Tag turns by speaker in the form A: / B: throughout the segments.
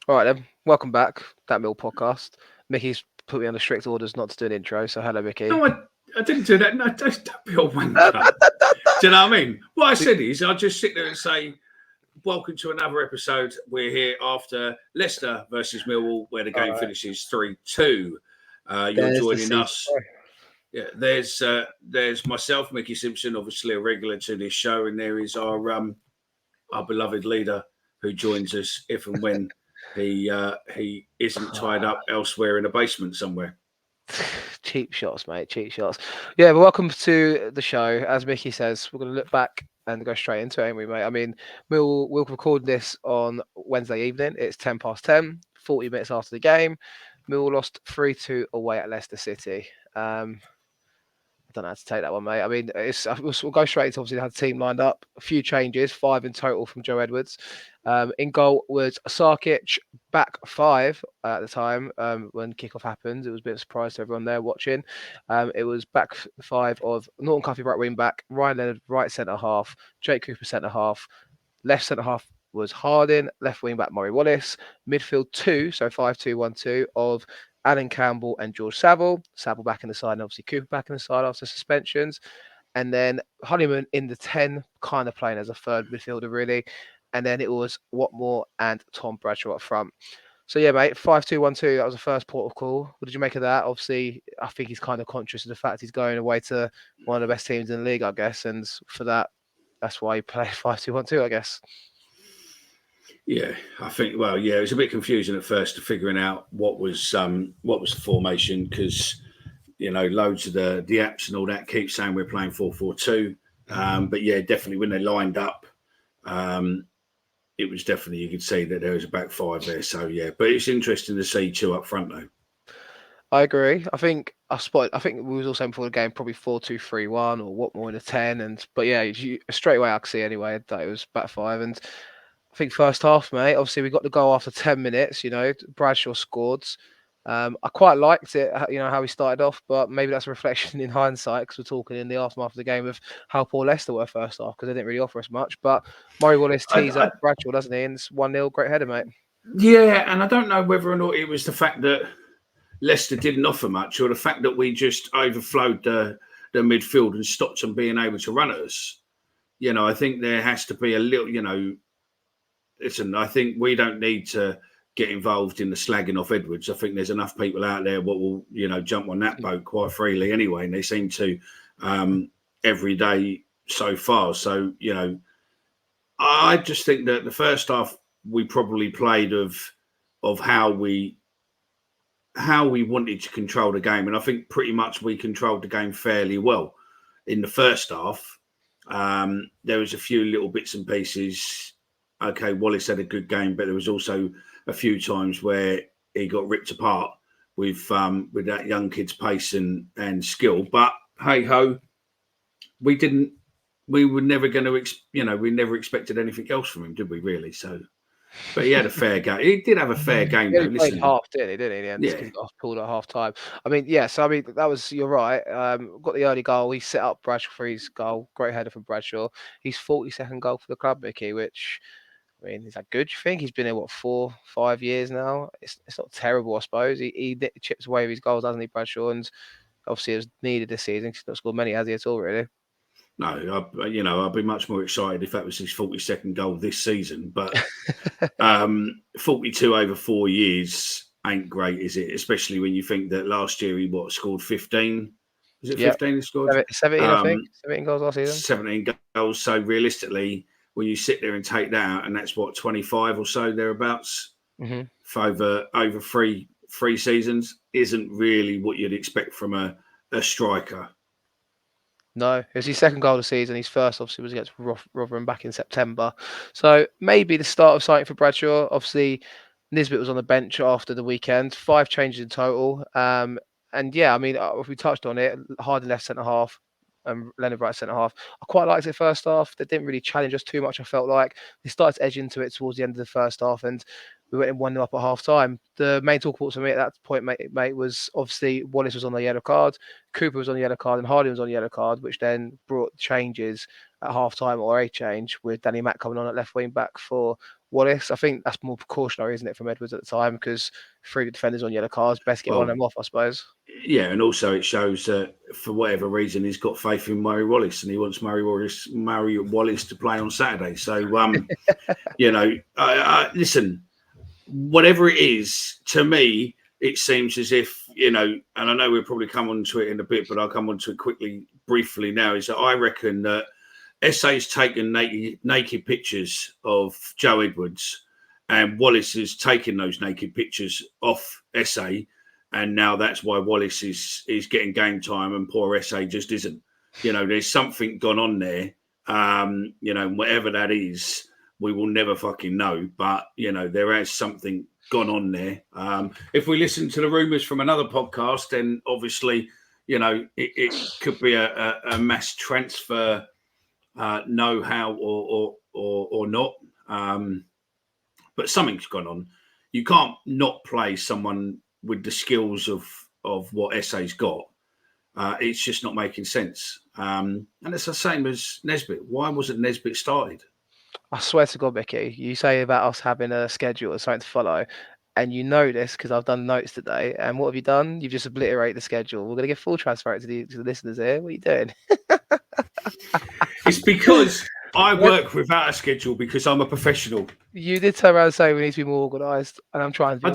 A: All right then, welcome back. That Mill podcast. Mickey's put me under strict orders not to do an intro, so hello, Mickey.
B: No, I didn't do that. No, don't be a wanker. Do you know what I mean? What I said is, I just sit there and say, welcome to another episode. We're here after Leicester versus Millwall, where the game finishes 3-2. You're joining us. Yeah, there's myself, Mickey Simpson, obviously a regular to this show, and there is our beloved leader who joins us if and when he isn't tied up elsewhere in a basement somewhere.
A: Cheap shots, mate. Cheap shots. Yeah, but welcome to the show. As Mickey says, we're going to look back and go straight into it, ain't we, mate? I mean, we'll record this on Wednesday evening. It's 10:10, 40 minutes after the game. Millwall lost 3-2 away at Leicester City. I don't know how to take that one, mate. I mean, we'll go straight into obviously they had the team lined up. A few changes, 5 in total from Joe Edwards. In goal was Sarkic, back 5 at the time when kickoff happened. It was a bit of a surprise to everyone there watching. It was back 5 of Norton Cuffy right wing back, Ryan Leonard right centre half, Jake Cooper centre half, left centre half was Harding, left wing back Murray Wallace, midfield 2, so 5-2-1-2 of Alan Campbell and George Saville. Saville back in the side, and obviously Cooper back in the side after suspensions. And then Honeyman in the 10, kind of playing as a third midfielder, really. And then it was Watmore and Tom Bradshaw up front. So, yeah, mate, 5-2-1-2, that was the first port of call. What did you make of that? Obviously, I think he's kind of conscious of the fact he's going away to one of the best teams in the league, I guess. And for that, that's why he played 5-2-1-2, I guess.
B: Yeah, I think. Well, yeah, it was a bit confusing at first to figuring out what was the formation because loads of the apps and all that keep saying we're playing 4-4-2, but yeah, definitely when they lined up, it was definitely you could see that there was a back 5 there. So yeah, but it's interesting to see 2 up front though.
A: I agree. I think we was also saying before the game probably 4-2-3-1 or what more in a 10. But yeah, straight away I could see anyway that it was back 5. And I think first half, mate. Obviously we got the goal after 10 minutes. Bradshaw scored. I quite liked it. How he started off, but maybe that's a reflection in hindsight because we're talking in the aftermath of the game of how poor Leicester were first half because they didn't really offer us much. But Murray Wallace tees up Bradshaw, doesn't he? And it's 1-0, great header, mate.
B: Yeah, and I don't know whether or not it was the fact that Leicester didn't offer much, or the fact that we just overflowed the midfield and stopped them being able to run at us. I think there has to be a little. Listen, I think we don't need to get involved in the slagging off Edwards. I think there's enough people out there what will jump on that boat quite freely anyway, and they seem to every day so far. So I just think that the first half we probably played of how we wanted to control the game. And I think pretty much we controlled the game fairly well in the first half. There was a few little bits and pieces. Okay, Wallace had a good game, but there was also a few times where he got ripped apart with that young kid's pace and skill. But hey ho, we were never going to, we never expected anything else from him, did we really? So. But he had a fair game. He did have a fair game, though.
A: Listen, half, didn't he? Yeah, because he got pulled at half time. I mean, yeah. So I mean, you're right. Got the early goal. He set up Bradshaw for his goal. Great header from Bradshaw. His 42nd goal for the club, Mickey. Which, I mean, is that good? You think he's been here 4-5 years now? It's not terrible, I suppose. He chips away with his goals, doesn't he, Bradshaw? And obviously, it was needed this season. He's not scored many, has he at all, really?
B: No, I'd be much more excited if that was his 42nd goal this season. But 42 over 4 years ain't great, is it? Especially when you think that last year he scored 15. Was it 15 he scored?
A: 17, I think. 17 goals last season.
B: 17 goals. So realistically, when you sit there and take that out, and that's 25 or so thereabouts, for over three seasons, isn't really what you'd expect from a striker.
A: No, it was his second goal of the season. His first, obviously, was against Rotherham back in September. So maybe the start of something for Bradshaw. Obviously, Nisbet was on the bench after the weekend. 5 changes in total. And yeah, I mean, if we touched on it, Harding left centre half and Leonard right centre half. I quite liked it first half. They didn't really challenge us too much, I felt like. They started to edge into it towards the end of the first half, and we went in 1-0 up at half time. The main talk for me at that point, mate, was obviously Wallace was on the yellow card, Cooper was on the yellow card, and Harding was on the yellow card, which then brought changes at half time or a change with Danny Mack coming on at left wing back for Wallace. I think that's more precautionary, isn't it, from Edwards at the time, because 3 defenders on yellow cards, best get one of them off, I suppose.
B: Yeah, and also it shows that for whatever reason he's got faith in Murray Wallace, and he wants Murray Wallace to play on Saturday. So, you know, listen, whatever it is, to me, it seems as if, you know, and I know we'll probably come on to it in a bit, but I'll come on to it briefly now, is that I reckon that Esse's taken naked pictures of Joe Edwards, and Wallace is taking those naked pictures off Esse, and now that's why Wallace is getting game time and poor Esse just isn't. You know, there's something gone on there. You know, whatever that is, we will never fucking know. But, you know, there is something gone on there. If we listen to the rumours from another podcast, then obviously, you know, it could be a mass transfer know-how or not. But something's gone on. You can't not play someone with the skills of what Esse's got. It's just not making sense. And it's the same as Nesbitt. Why wasn't Nesbitt started?
A: I swear to God, Mickey, you say about us having a schedule or something to follow, and you know this because I've done notes today. And what have you done? You've just obliterated the schedule. We're going to give full transparency to the listeners here. What are you doing?
B: It's because I work without a schedule because I'm a professional.
A: You did turn around and say we need to be more organised, and I'm trying to be
B: I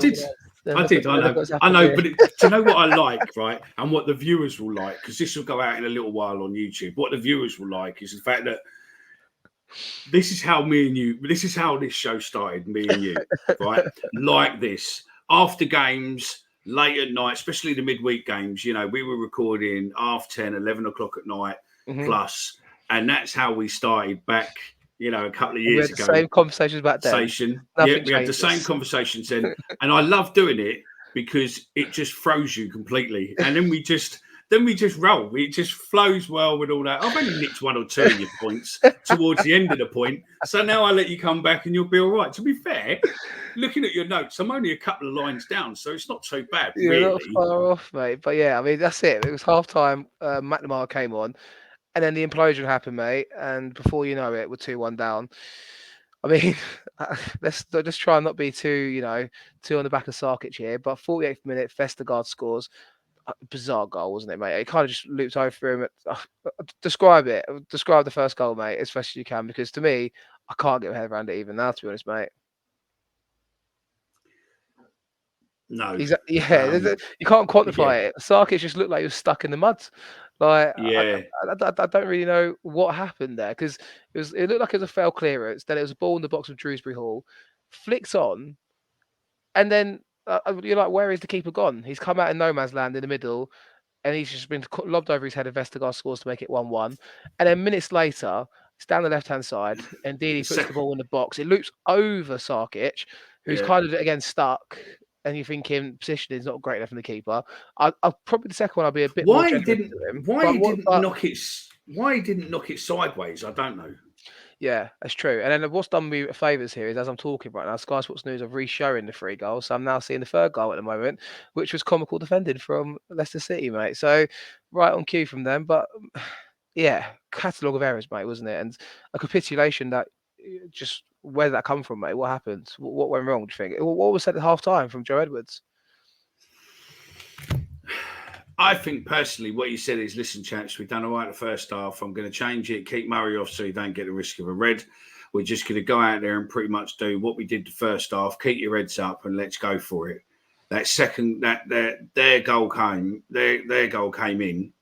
B: did. I know. But do you know what I like, right? And what the viewers will like, because this will go out in a little while on YouTube. What the viewers will like is the fact that this is how this show started, me and you, right? Like this. After games, late at night, especially the midweek games, you know, we were recording 10:30, 11 o'clock at night plus. And that's how we started back, you know, a couple of years ago.
A: Same conversations back then.
B: Yeah, we had the same conversations then. And I love doing it because it just throws you completely. And then we just roll. It just flows well with all that. I've only nicked 1 or 2 of your points towards the end of the point. So now I let you come back and you'll be all right. To be fair, looking at your notes, I'm only a couple of lines down, so it's not so bad, really.
A: You're not far off, mate. But yeah, I mean, that's it. It was half-time. McNamara came on. And then the implosion happened, mate. And before you know it, we're 2-1 down. I mean, let's just try and not be too on the back of Sarkic here. But 48th minute, Vestergaard scores. Bizarre goal, wasn't it, mate? It kind of just looped over him. Describe it. Describe the first goal, mate, as best as you can. Because to me, I can't get my head around it even now, to be honest, mate.
B: No.
A: You can't quantify it. Sarkic just looked like he was stuck in the mud. Like,
B: yeah,
A: I don't really know what happened there, because it looked like it was a failed clearance. Then it was a ball in the box of Shrewsbury Hall, flicks on, and then you're like, where is the keeper gone? He's come out in no man's land in the middle, and he's just been lobbed over his head. And Vestergaard scores to make it 1-1. And then minutes later, it's down the left-hand side, and Didi puts the ball in the box. It loops over Sarkic, who's kind of again stuck. And you're thinking positioning is not great enough from the keeper. I'll probably the second one. I'll be a bit more generous to him.
B: Why he didn't knock it sideways? I don't know.
A: Yeah, that's true. And then what's done me favours here is, as I'm talking right now, Sky Sports News are re-showing the 3 goals. So I'm now seeing the 3rd goal at the moment, which was comical defended from Leicester City, mate. So right on cue from them. But yeah, catalogue of errors, mate, wasn't it? And a capitulation that just, where did that come from, mate? What happened? What went wrong, do you think? What was said at half-time from Joe Edwards?
B: I think personally what he said is, listen, chaps, we've done all right the first half. I'm going to change it, keep Murray off so you don't get the risk of a red. We're just going to go out there and pretty much do what we did the first half, keep your heads up and let's go for it. That second, their goal came in,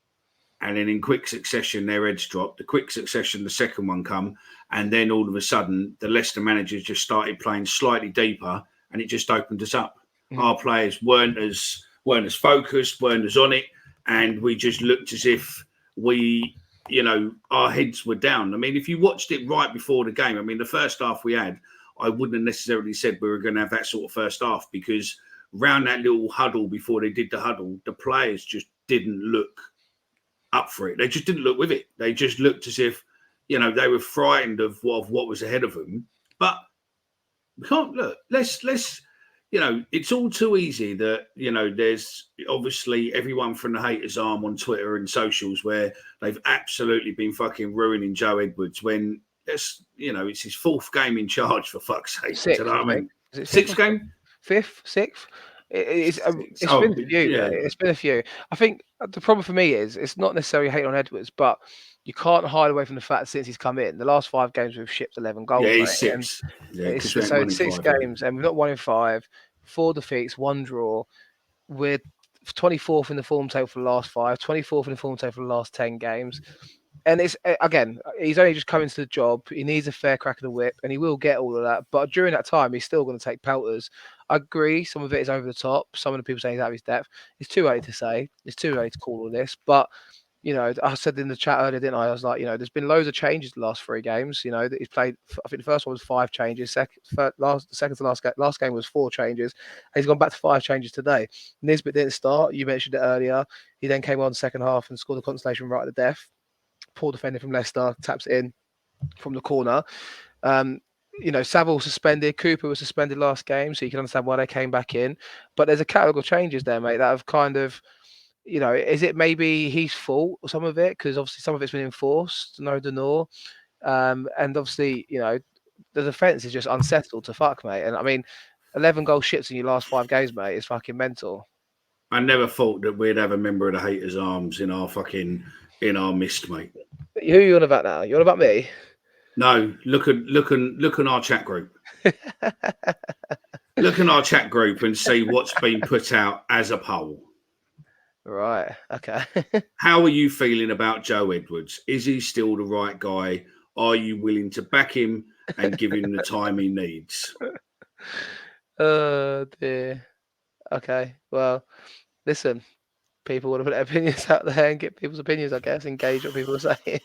B: and then in quick succession, their heads dropped. The quick succession, the second one come, and then all of a sudden, the Leicester managers just started playing slightly deeper, and it just opened us up. Our players weren't as focused, weren't as on it, and we just looked as if we, our heads were down. I mean, if you watched it right before the game, I mean, the first half we had, I wouldn't have necessarily said we were going to have that sort of first half, because round that little huddle before they did the huddle, the players just didn't look up for it. They just didn't look with it. They just looked as if, they were frightened of what was ahead of them. But we can't look. Let's it's all too easy that, there's obviously everyone from the haters' arm on Twitter and socials where they've absolutely been fucking ruining Joe Edwards when, it's his 4th game in charge, for fuck's sake.
A: Sixth,
B: Do you know what I mean?
A: Is it
B: 6th game?
A: 5th, 6th? It's
B: Oh,
A: been a few,
B: yeah.
A: mate. It's been a few. I think the problem for me is it's not necessarily hate on Edwards, but you can't hide away from the fact that since he's come in, the last 5 games we've shipped 11 goals.
B: Yeah,
A: mate.
B: he's 6. Yeah,
A: It's,
B: because
A: so it's 6 games, and we've not won in 5, 4 defeats, 1 draw. We're 24th in the form table for the last 5, 24th in the form table for the last 10 games. And it's again, he's only just come into the job. He needs a fair crack of the whip, and he will get all of that. But during that time, he's still going to take pelters. I agree, some of it is over the top. Some of the people saying he's out of his depth. It's too early to say. It's too early to call all this. But I said in the chat earlier, didn't I? I was like, there's been loads of changes the last 3 games. That he's played. I think the first one was 5 changes. Second to last game was 4 changes. And he's gone back to 5 changes today. Nisbet didn't start. You mentioned it earlier. He then came on second half and scored a consolation right at the death. Poor defender from Leicester taps it in from the corner. Saville suspended. Cooper was suspended last game, so you can understand why they came back in. But there's a catalogue of changes there, mate, that have kind of, is it maybe his fault or some of it? Because obviously some of it's been enforced, no denour. And obviously, the defence is just unsettled to fuck, mate. And I mean, 11 goal shits in your last 5 games, mate, is fucking mental.
B: I never thought that we'd have a member of the Haters Arms in our mist, mate.
A: Who are you on about now? You on about me?
B: No, look on our chat group. Look in our chat group and see what's been put out as a poll.
A: Right. Okay.
B: How are you feeling about Joe Edwards? Is he still the right guy? Are you willing to back him and give him the time he needs?
A: Oh dear. Okay. Well, listen. People want to put their opinions out there and get people's opinions, I guess. Engage what people are saying.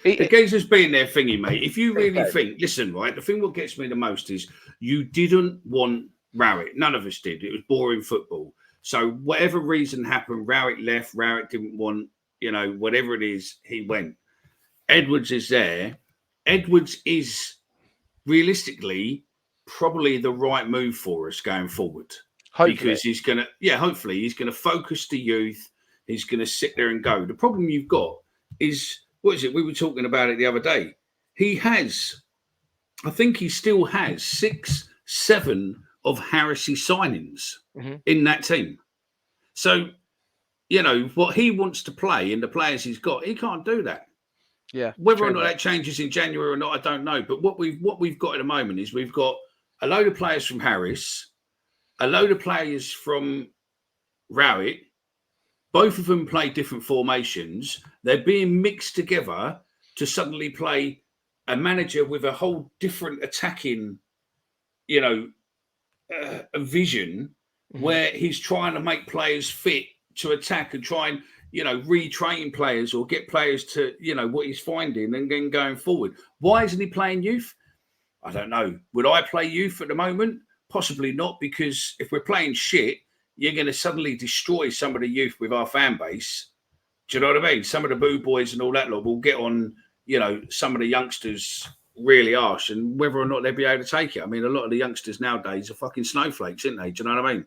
B: The geezer's being their thingy, mate. If you really think, listen, right, the thing what gets me the most is you didn't want Rowett. None of us did. It was boring football. So whatever reason happened, Rowett left, Rowett didn't want, whatever it is, he went. Edwards is there. Edwards is realistically probably the right move for us going forward. Hopefully. Because he's going to, hopefully he's going to focus the youth. He's going to sit there and go. The problem you've got is, what is it? We were talking about it the other day. I think he still has 6, 7 of Harris's signings in that team. So, what he wants to play in the players he's got, he can't do that.
A: Yeah.
B: Whether or not that changes in January or not, I don't know. But what we've got at the moment is we've got a load of players from Harris, a load of players from Rowett. Both of them play different formations. They're being mixed together to suddenly play a manager with a whole different attacking, a vision where he's trying to make players fit to attack and try and, retrain players or get players to, what he's finding and then going forward. Why isn't he playing youth? I don't know. Would I play youth at the moment? Possibly not, because if we're playing shit, you're going to suddenly destroy some of the youth with our fan base. Do you know what I mean? Some of the boo boys and all that lot will get on, some of the youngsters really harsh, and whether or not they'll be able to take it. I mean, a lot of the youngsters nowadays are fucking snowflakes, aren't they? Do you know what I mean?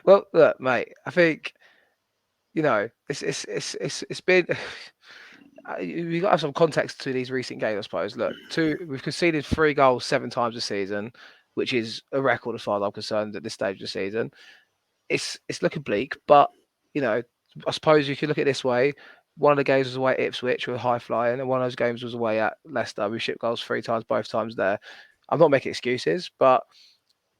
A: Well, look, mate, I think, it's been... We've got to have some context to these recent games, I suppose. Look, we've conceded 3 goals 7 times this season, which is a record as far as I'm concerned at this stage of the season. It's looking bleak, but I suppose you could look at it this way. One of the games was away at Ipswich, we were high flying, and one of those games was away at Leicester. We shipped goals 3 times, both times there. I'm not making excuses, but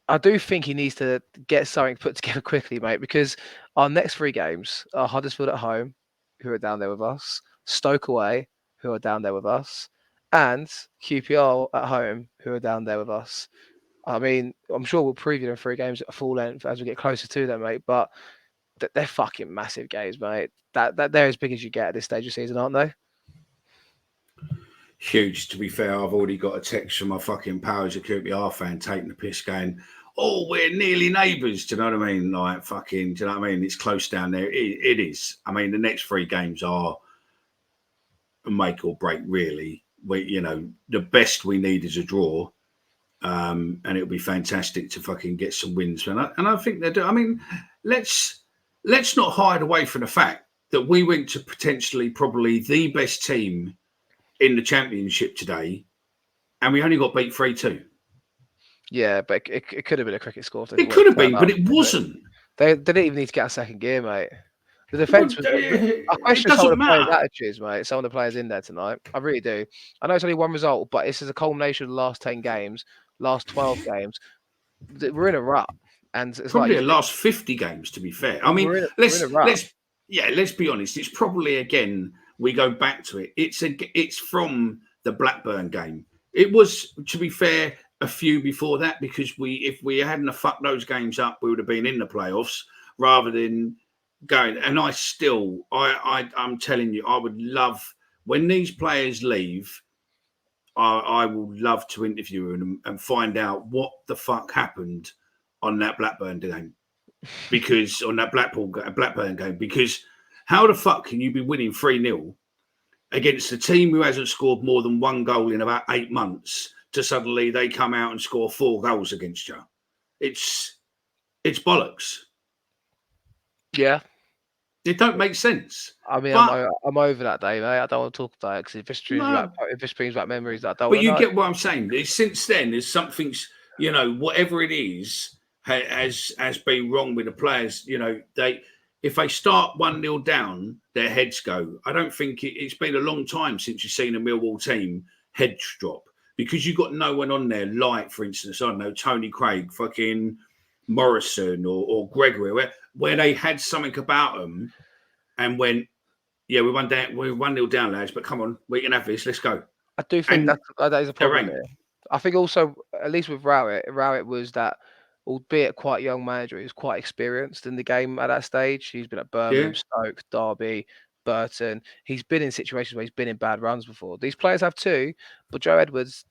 A: I do think he needs to get something put together quickly, mate, because our next 3 games are Huddersfield at home, who are down there with us, Stoke away, who are down there with us, and QPR at home, who are down there with us. I mean, I'm sure we'll preview them 3 games at full length as we get closer to them, mate. But they're fucking massive games, mate. That they're as big as you get at this stage of the season, aren't they?
B: Huge. To be fair, I've already got a text from my fucking powers of QPR fan taking the piss, going, "Oh, we're nearly neighbours." Do you know what I mean? Like fucking. Do you know what I mean? It's close down there. It is. I mean, the next 3 games are make or break, really. The best we need is a draw, and it'll be fantastic to fucking get some wins. And I think they do. I mean, let's not hide away from the fact that we went to potentially probably the best team in the Championship today, and we only got beat 3-2.
A: Yeah, but it could have been a cricket score. If they
B: It
A: wanted
B: could
A: to
B: have
A: turn
B: been,
A: up.
B: but it wasn't.
A: They didn't even need to get a second gear, mate. The
B: Well,
A: defence was. I
B: it
A: question some of
B: doesn't
A: the players'
B: matter.
A: attitudes, mate. Some of the players in there tonight. I really do. I know it's only one result, but this is a culmination of the last 10 games, last 12 games. We're in a rut, and it's like
B: Probably the last 50 games, to be fair. I mean,
A: we're in a rut.
B: let's be honest. It's probably, again, we go back to it. It's from the Blackburn game. It was, to be fair, a few before that, because if we hadn't have fucked those games up, we would have been in the playoffs rather than going. And I'm telling you, I would love, when these players leave, I will love to interview them and find out what the fuck happened on that Blackburn game, because on that Blackburn game, because how the fuck can you be winning 3-0 against a team who hasn't scored more than one goal in about 8 months to suddenly they come out and score 4 goals against you? It's bollocks.
A: Yeah.
B: It don't make sense.
A: I mean, I'm over that day, mate. I don't want to talk about it because it just brings back memories that I don't.
B: But you get what I'm saying. Since then, there's something's, whatever it is has been wrong with the players. If they start 1-0 down, their heads go. I don't think it's been a long time since you've seen a Millwall team heads drop, because you've got no one on there, like, for instance, I don't know, Tony Craig, fucking Morrison or Gregory, where they had something about them and went, yeah, we're 1-0 down, lads, but come on, we can have this. Let's go.
A: I do think that is a problem here. I think also, at least with Rowett was that, albeit quite young manager, he was quite experienced in the game at that stage. He's been at Birmingham, Stoke, Derby, Burton. He's been in situations where he's been in bad runs before. These players have too, but Joe Edwards,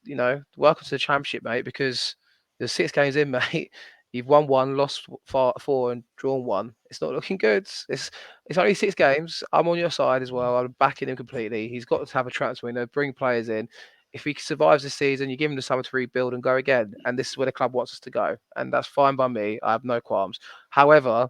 A: welcome to the Championship, mate, because there's 6 games in, mate. You've won 1, lost 4, and drawn 1. It's not looking good. It's only 6 games. I'm on your side as well. I'm backing him completely. He's got to have a transfer window, bring players in. If he survives this season, you give him the summer to rebuild and go again. And this is where the club wants us to go. And that's fine by me. I have no qualms. However,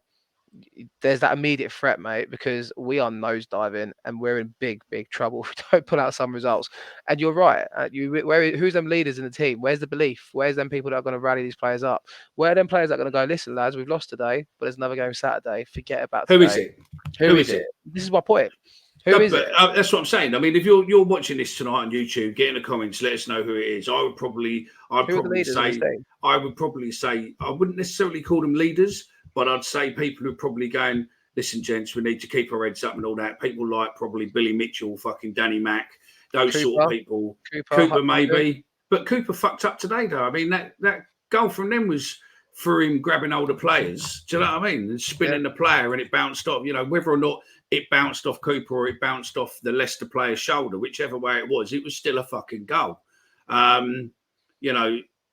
A: there's that immediate threat, mate, because we are nosediving and we're in big, big trouble if we don't pull out some results. And you're right. Who's them leaders in the team? Where's the belief? Where's them people that are going to rally these players up? Where are them players that are going to go, listen, lads, we've lost today, but there's another game Saturday. Forget about today.
B: Who is it?
A: Who is it? This is my point. Who is it?
B: That's what I'm saying. I mean, if you're watching this tonight on YouTube, get in the comments, let us know who it is. I would probably say I wouldn't necessarily call them leaders, but I'd say people who are probably going, listen, gents, we need to keep our heads up and all that. People like probably Billy Mitchell, fucking Danny Mack, those sort of people. Cooper maybe. But Cooper fucked up today, though. I mean, that goal from them was for him grabbing older players. Do you know what I mean? And spinning the player, and it bounced off. Whether or not it bounced off Cooper or it bounced off the Leicester player's shoulder, whichever way it was still a fucking goal.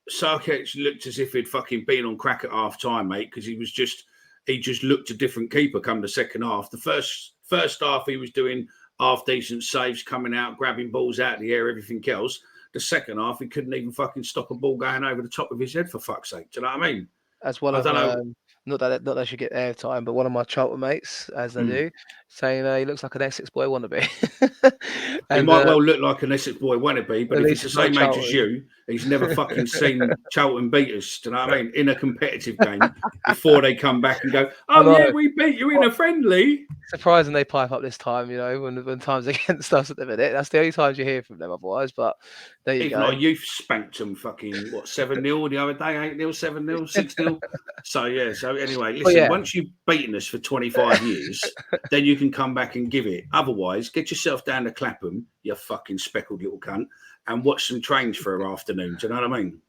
B: Sarkic looked as if he'd fucking been on crack at half time, mate, because he just looked a different keeper come the second half. The first half he was doing half decent saves, coming out, grabbing balls out of the air, everything else. The second half he couldn't even fucking stop a ball going over the top of his head, for fuck's sake. Do you know what I mean?
A: As one of not that they should get airtime, but one of my Charlton mates, as they do, saying he looks like an Essex boy wannabe.
B: He might well look like an Essex boy wannabe, but if he's the same age as you, he's never fucking seen Charlton beat us. Do you know what I mean? In a competitive game before they come back and go, we beat you in a friendly.
A: Surprising they pipe up this time, when time's against us at the minute. That's the only times you hear from them otherwise, but there you go.
B: Even our youth spanked them fucking, 7-0 the other day, 8-0, 7-0, 6-0. So anyway, listen, once you've beaten us for 25 years, then you can come back and give it. Otherwise, get yourself down to Clapham, you fucking speckled little cunt, and watch some trains for an afternoon. Do you know what I mean?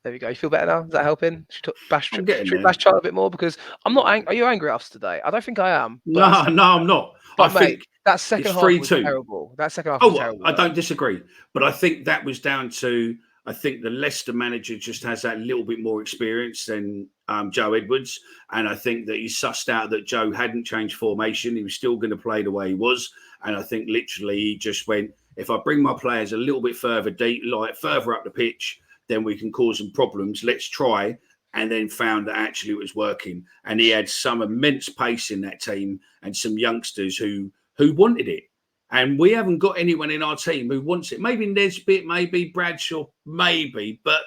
A: There we go. You feel better now? Is that helping? Should bash Charlie a bit more, because I'm not angry. Are you angry at us today? I don't think I am.
B: No, I'm not.
A: But I think that second half was terrible. That second half was terrible.
B: I don't disagree. But I think that was down to, I think the Leicester manager just has that little bit more experience than Joe Edwards. And I think that he sussed out that Joe hadn't changed formation. He was still going to play the way he was. And I think literally he just went, if I bring my players a little bit further deep, like further up the pitch, then we can cause some problems. Let's try and then found that actually it was working. And he had some immense pace in that team and some youngsters who wanted it. And we haven't got anyone in our team who wants it. Maybe Nesbitt, maybe Bradshaw, maybe, but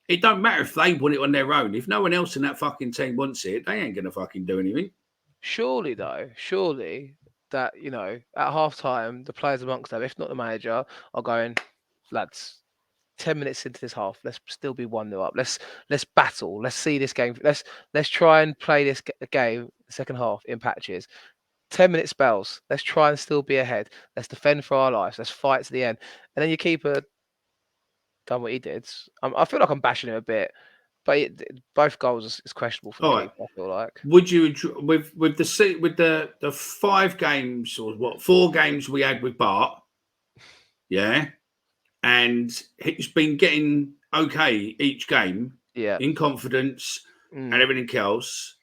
B: it don't matter if they want it on their own. If no one else in that fucking team wants it, they ain't gonna fucking do anything.
A: Surely that, at half time, the players amongst them, if not the manager, are going, lads, 10 minutes into this half, let's still be 1-0 up. Let's battle. Let's see this game. Let's try and play this game, the second half, in patches. 10-minute spells. Let's try and still be ahead. Let's defend for our lives. Let's fight to the end. And then your keeper done what he did. I feel like I'm bashing him a bit, but both goals is questionable for the keeper. I feel like.
B: Would you with the 5 games or 4 games we had with Bart? Yeah, and he's been getting okay each game.
A: Yeah,
B: in confidence and everything else.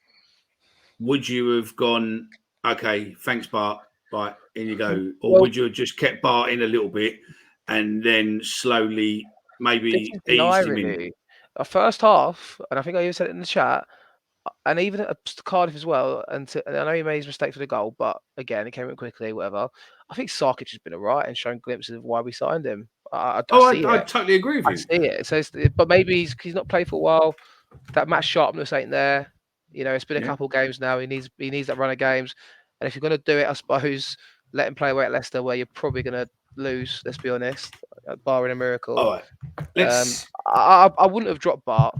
B: Would you have gone, okay, thanks, Bart, right, in you go? Or would you have just kept Bart in a little bit and then slowly maybe eased him in?
A: First half, and I think I even said it in the chat, and even at Cardiff as well, and I know he made his mistake for the goal, but again, it came in quickly, whatever. I think Sarkic has been all right and shown glimpses of why we signed him. I
B: totally agree with you.
A: I see it. So, but maybe he's not played for a while. That match sharpness ain't there. It's been a couple of games now. He needs that run of games, and if you're going to do it, I suppose let him play away at Leicester, where you're probably going to lose. Let's be honest, barring a miracle.
B: All right,
A: I wouldn't have dropped Bart,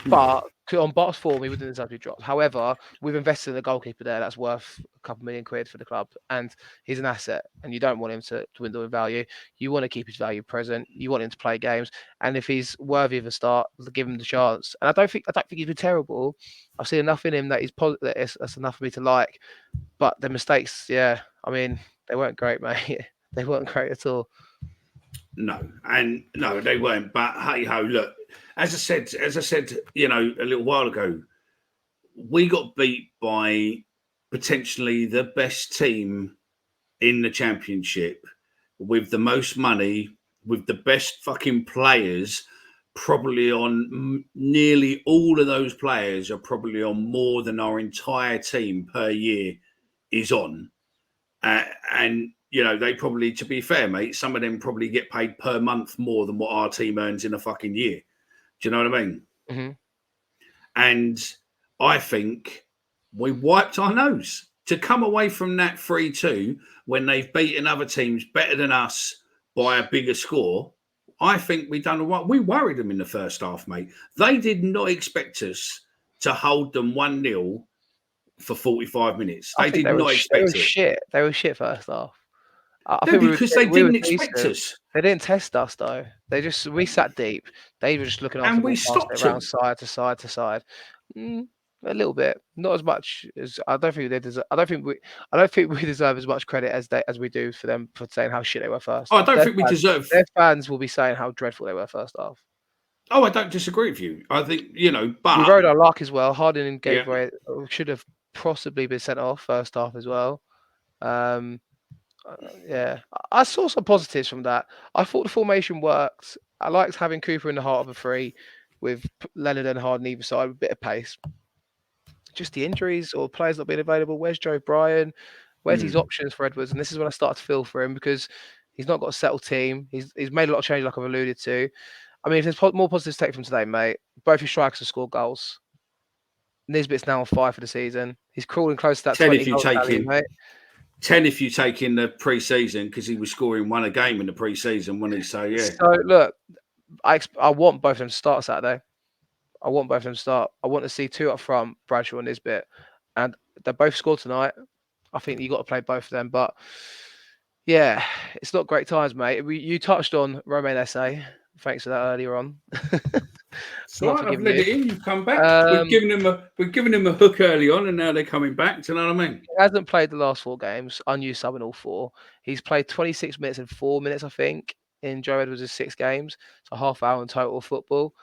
A: but on Bart's form, he wouldn't deserve to be dropped. However, we've invested in a goalkeeper there that's worth a couple million quid for the club, and he's an asset, and you don't want him to dwindle in value. You want to keep his value present. You want him to play games, and if he's worthy of a start, give him the chance. And I don't think he's been terrible. I've seen enough in him that he's positive. That's enough for me to like. But the mistakes, yeah, I mean, they weren't great, mate. They weren't great at all.
B: No, they weren't. But hey ho, look. As I said, a little while ago, we got beat by potentially the best team in the Championship with the most money, with the best fucking players. Probably on nearly all of those players are probably on more than our entire team per year is on, and. They probably, to be fair, mate, some of them probably get paid per month more than what our team earns in a fucking year. Do you know what I mean?
A: Mm-hmm.
B: And I think we wiped our nose to come away from that 3-2 when they've beaten other teams better than us by a bigger score. I think we done what we worried them in the first half, mate. They did not expect us to hold them 1-0 for 45 minutes. They did not expect it.
A: They were shit first half.
B: Because they didn't expect us.
A: They didn't test us though. We sat deep. They were just looking after
B: and we stopped
A: around side to side to side. A little bit, not as much as I don't think they deserve. I don't think we deserve as much credit as we do for them for saying how shit they were first.
B: I don't think we deserve.
A: Their fans will be saying how dreadful they were first half.
B: Oh, I don't disagree with you. I think but
A: we rode our luck as well. Harding gave away. Should have possibly been sent off first half as well. Yeah, I saw some positives from that. I thought the formation worked. I liked having Cooper in the heart of a 3 with Leonard and Harden either side with a bit of pace. Just the injuries or players not being available. Where's Joe Bryan? Where's his options for Edwards? And this is when I start to feel for him because he's not got a settled team. He's made a lot of changes like I've alluded to. I mean, if there's more positives to take from today, mate, both his strikers have scored goals. Nisbet's now on 5 for the season. He's crawling close to that
B: 10
A: 20
B: if you
A: goal
B: take
A: tally,
B: in,
A: mate.
B: 10 if you take in the pre-season because he was scoring 1 a game in the pre-season, wasn't he? So, yeah.
A: So, look, I want both of them to start Saturday. I want both of them to start. I want to see 2 up front, Bradshaw and Nisbet. And they both scored tonight. I think you got to play both of them. But, yeah, it's not great times, mate. You touched on Romain Esse. Thanks for that earlier on.
B: So I've let it in. You've come back. We've given him a hook early on, and now they're coming back. Do you know what I mean?
A: He hasn't played the last 4 games. Unused sub in all 4. He's played 26 minutes and 4 minutes, I think, in Joe Edwards' 6 games. So half hour in total football.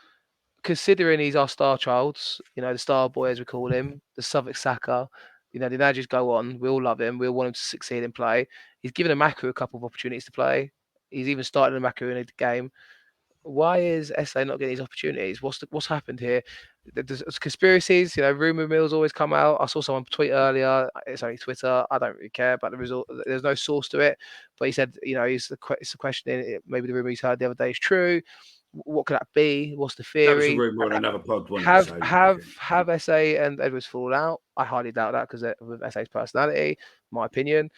A: Considering he's our star child, the star boy as we call him, the Southwark Saka, the Nadges go on. We all love him. We all want him to succeed and play. He's given Amaku a couple of opportunities to play. He's even started Amaku in a game. why is Esse not getting these opportunities? What's happened here? There's conspiracies, rumor mills always come out. I saw someone tweet earlier. It's only Twitter. I don't really care about the result. There's no source to it. But he said, it's the questioning. Maybe the rumor he's heard the other day is true. What could that be? What's the
B: That was a
A: theory?
B: rumor on another pod, wasn't it?
A: Have
B: So,
A: have Esse and Edwards fall out? I highly doubt that because of Esse's personality. My opinion.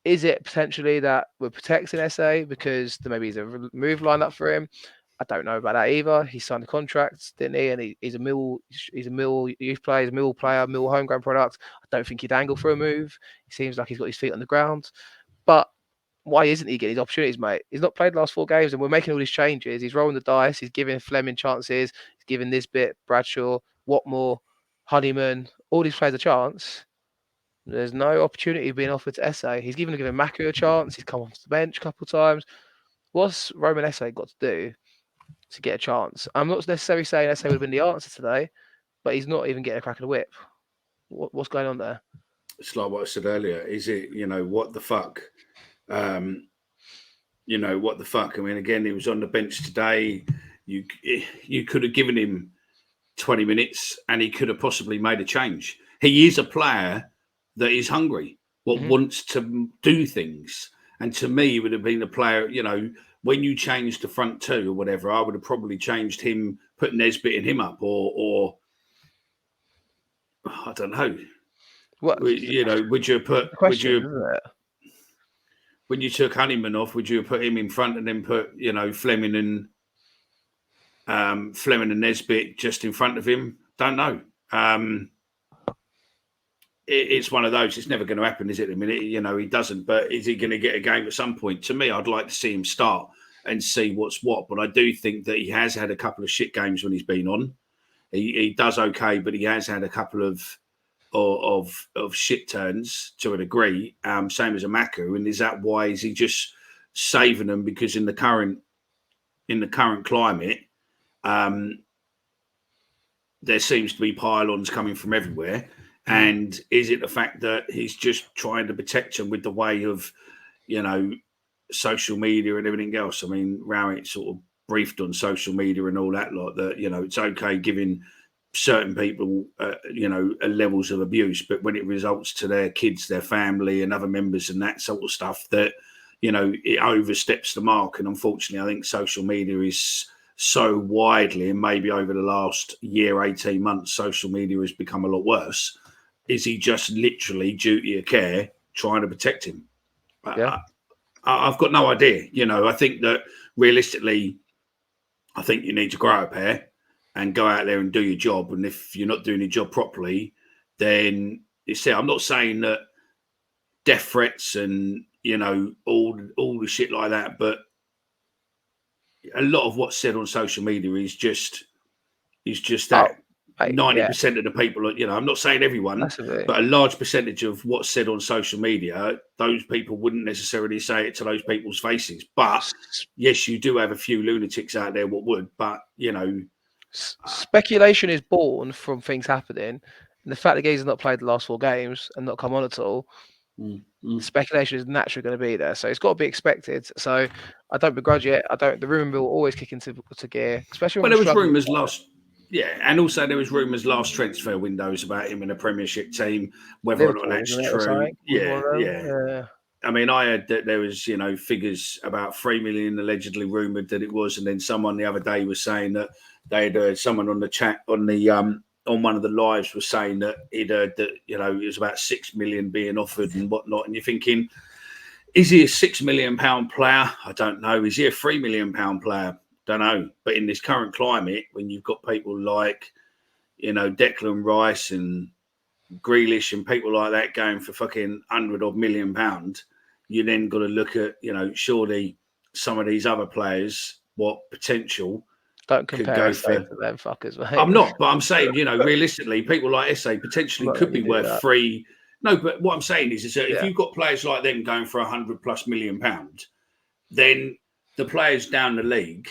A: Is it potentially that we're protecting Esse because there maybe is a move lined up for him? I don't know about that either. He signed a contract, didn't he? And he's a Mill youth player, he's a Mill player, Mill homegrown product. I don't think he'd angle for a move. He seems like he's got his feet on the ground. But why isn't he getting his opportunities, mate? He's not played the last 4 games, and we're making all these changes. He's rolling the dice. He's giving Fleming chances. He's giving Nisbet, Bradshaw, Watmore, Honeyman, all these players a chance. There's no opportunity being offered to Esse. He's even given Maku a chance. He's come off the bench a couple of times. What's Roman Esse got to do to get a chance? I'm not necessarily saying Esse would have been the answer today, but he's not even getting a crack of the whip. What's going on there?
B: it's like what I said earlier. Is it, what the fuck? What the fuck? I mean, again, he was on the bench today. You could have given him 20 minutes and he could have possibly made a change. He is a player that is hungry, wants to do things. And to me, he would have been a player, when you changed the front two or whatever, I would have probably changed him, put Nisbet and him up, or I don't know.
A: What
B: Would you have put? When you took Honeyman off, would you have put him in front and then put Fleming and Nisbet just in front of him? Don't know. It's one of those. It's never going to happen, is it? I mean, he doesn't. But is he going to get a game at some point? To me, I'd like to see him start and see what's what. But I do think that he has had a couple of shit games when he's been on. He does okay, but he has had a couple of shit turns to a degree. Same as a Maku. And is that why is he just saving them? Because in the current climate, there seems to be pylons coming from everywhere. And is it the fact that he's just trying to protect them with the way of, social media and everything else? I mean, Rowett sort of briefed on social media and all that lot that, it's okay giving certain people, levels of abuse, but when it results to their kids, their family and other members and that sort of stuff, that, it oversteps the mark. And unfortunately, I think social media is so widely, and maybe over the last year, 18 months, social media has become a lot worse. Is he just literally duty of care trying to protect him?
A: Yeah.
B: I've got no idea. I think that realistically, I think you need to grow a pair and go out there and do your job. And if you're not doing your job properly, then I'm not saying that death threats and, all the shit like that, but a lot of what's said on social media is just that. 90% of the people, I'm not saying everyone, but a large percentage of what's said on social media, those people wouldn't necessarily say it to those people's faces. But yes, you do have a few lunatics out there what would, but
A: speculation is born from things happening. And the fact that Gaze has not played the last 4 games and not come on at all, speculation is naturally going to be there. So it's got to be expected. So I don't begrudge it. The rumour will always kick into gear, especially when
B: there was rumours last. Yeah, and also there was rumours last transfer windows about him in a Premiership team, whether or not that's true. Yeah. I mean, I heard that there was, figures about 3 million allegedly rumoured that it was, and then someone the other day was saying that they had heard someone on the chat on the on one of the lives was saying that he'd heard that it was about 6 million being offered and whatnot, and you're thinking, is he a £6 million player? I don't know. Is he a £3 million player? Don't know. But in this current climate, when you've got people like, Declan Rice and Grealish and people like that going for fucking £100 million, you then got to look at, surely some of these other players, what potential
A: don't compare to them fuckers, mate.
B: I'm not, but I'm saying, realistically, people like Esse potentially could be worth £3. No, but what I'm saying is that if you've got players like them going for £100+ million, then the players down the league,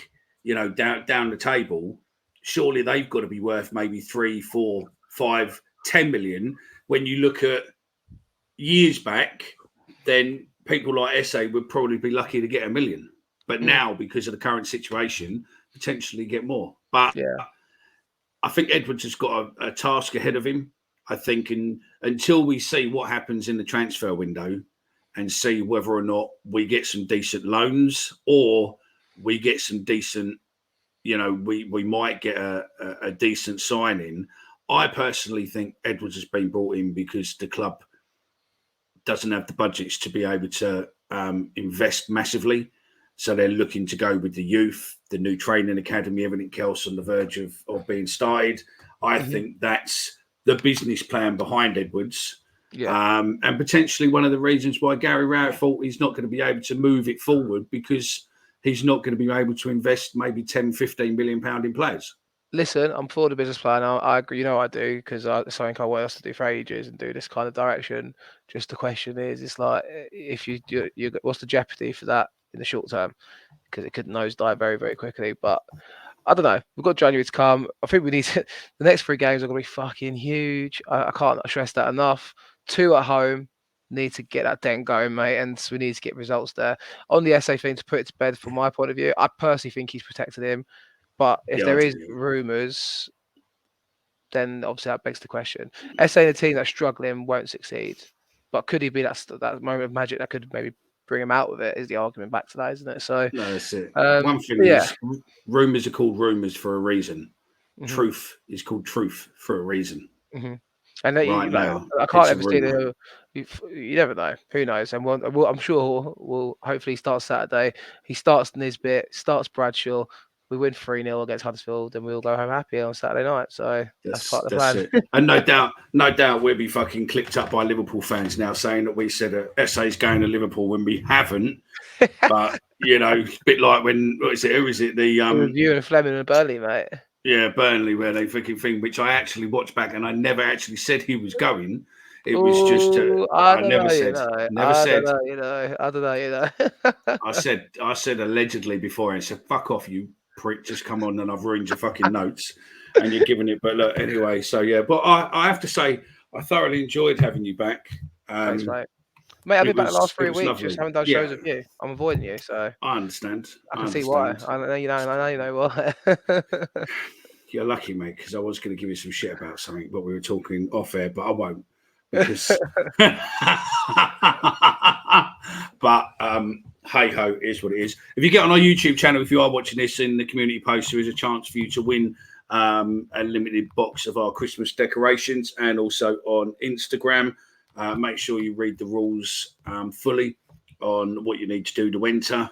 B: down the table, surely they've got to be worth maybe 3, 4, 5, 10 million. When you look at years back, then people like Esse would probably be lucky to get £1 million. But now, because of the current situation, potentially get more. But
A: Yeah.
B: I think Edwards has got a task ahead of him. I think until we see what happens in the transfer window and see whether or not we get some decent loans or we get some decent, we might get a decent signing. I personally think Edwards has been brought in because the club doesn't have the budgets to be able to invest massively. So they're looking to go with the youth, the new training academy, everything else on the verge of being started. I think that's the business plan behind Edwards.
A: Yeah.
B: And potentially one of the reasons why Gary Rowett thought he's not going to be able to move it forward because he's not going to be able to invest maybe 10, 15 million pound in players.
A: Listen, I'm for the business plan. I agree. You know I do because it's something I want us to do for ages and do this kind of direction. Just the question is, it's like if you what's the jeopardy for that in the short term? Because it could nosedive very, very quickly. But I don't know. We've got January to come. I think we need to, the next 3 games are going to be fucking huge. I can't stress that enough. 2 at home. Need to get that dent going, mate, and we need to get results there. On the Esse thing, to put it to bed, from my point of view, I personally think he's protected him. But if
B: Yeah, I
A: there is
B: do.
A: rumours, then obviously that begs the question. Esse and a team that's struggling won't succeed. But could he be that moment of magic that could maybe bring him out of it? Is the argument back to that, isn't it? So,
B: No, that's it. One thing
A: yeah.
B: is, rumours are called rumours for a reason.
A: Mm-hmm.
B: Truth is called truth for a reason.
A: Mm-hmm. And
B: Right now,
A: I can't
B: it's a
A: ever see
B: rumour.
A: you never know. Who knows? And I'm sure we'll hopefully start Saturday. He starts Nisbet, starts Bradshaw. We win 3-0 against Huddersfield, and we'll go home happy on Saturday night. So that's part of the
B: That's
A: plan.
B: it. And no doubt we'll be fucking clipped up by Liverpool fans now saying that we said Esse's going to Liverpool when we haven't. But a bit like when who is it? The
A: With you and Fleming and Burnley, mate.
B: Yeah, Burnley, where they fucking thing, which I actually watched back, and I never actually said he was going. It was just
A: I
B: I
A: don't
B: never
A: know,
B: said, never
A: I don't
B: said.
A: know, I don't know,
B: I said allegedly before. I said, "Fuck off, you prick! Just come on, and I've ruined your fucking notes, and you're giving it." But look, anyway, so yeah. But I have to say, I thoroughly enjoyed having you back.
A: Thanks, mate. Mate, I've been back the last
B: It
A: 3
B: was
A: weeks. Just
B: lovely.
A: haven't done
B: Yeah,
A: shows with you. I'm avoiding you, so
B: I understand.
A: I
B: I
A: can see why.
B: understand.
A: I know you know. I know you know why.
B: You're lucky, mate, because I was going to give you some shit about something, but we were talking off air, but I won't because. But hey ho, is what it is. If you get on our YouTube channel, if you are watching this in the community post, there is a chance for you to win a limited box of our Christmas decorations, and also on Instagram. Make sure you read the rules fully on what you need to do to enter.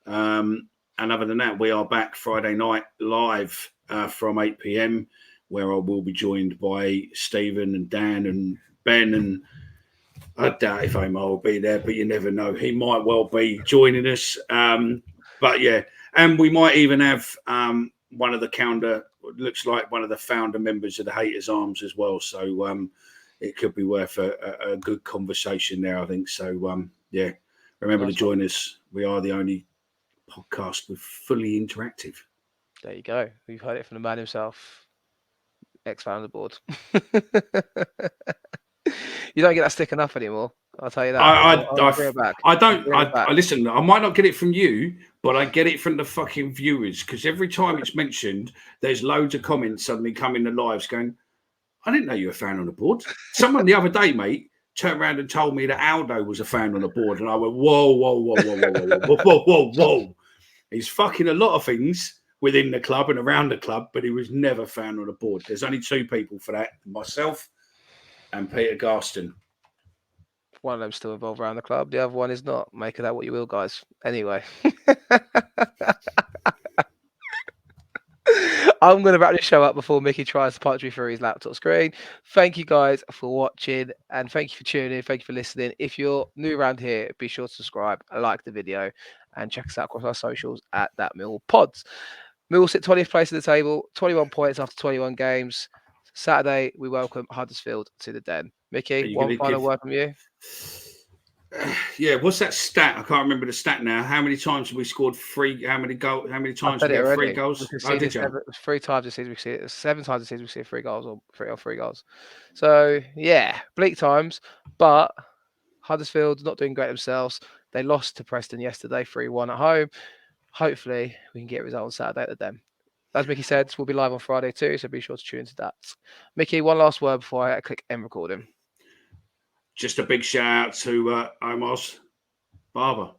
B: And other than that, we are back Friday night live from 8 p.m, where I will be joined by Stephen and Dan and Ben. And I doubt if Omar will be there, but you never know. He might well be joining us. But yeah, and we might even have one of the looks like one of the founder members of the Haters Arms as well. So it could be worth a good conversation there, I think. So yeah, remember to join us. We are the only podcast with fully interactive.
A: There you go. We've heard it from the man himself, ex-founder board. You don't get that stick enough anymore. I'll tell you that. I'll bring it back.
B: I listen. I might not get it from you, but I get it from the fucking viewers because every time it's mentioned, there's loads of comments suddenly coming to lives going, "I didn't know you were a fan on the board." Someone the other day, mate, turned around and told me that Aldo was a fan on the board, and I went, "Whoa, whoa, whoa, whoa, whoa, whoa, whoa, whoa, whoa, whoa!" He's fucking a lot of things within the club and around the club, but he was never a fan on the board. There's only 2 people for that: myself and Peter Garston.
A: One of them's still involved around the club. The other one is not. Make of that what you will, guys. Anyway. I'm going to wrap this show up before Mickey tries to punch me through his laptop screen. Thank you guys for watching, and thank you for tuning in. Thank you for listening. If you're new around here, be sure to subscribe, like the video, and check us out across our socials at that Mill Pods. Mill sit 20th place at the table, 21 points after 21 games. Saturday, we welcome Huddersfield to the Den. Mickey, one final word from you.
B: Yeah, what's that stat? I can't remember the stat now. How many times have we scored 3? How many times have we had 3 goals?
A: Oh, did you? 3 times this season we see it. 7 times this season we see 3 goals or 3 goals. So yeah, bleak times. But Huddersfield not doing great themselves. They lost to Preston yesterday, 3-1 at home. Hopefully we can get a result on Saturday at the Den. As Mickey said, we'll be live on Friday too, so be sure to tune into that. Mickey, one last word before I click end recording.
B: Just a big shout out to Omar's barber.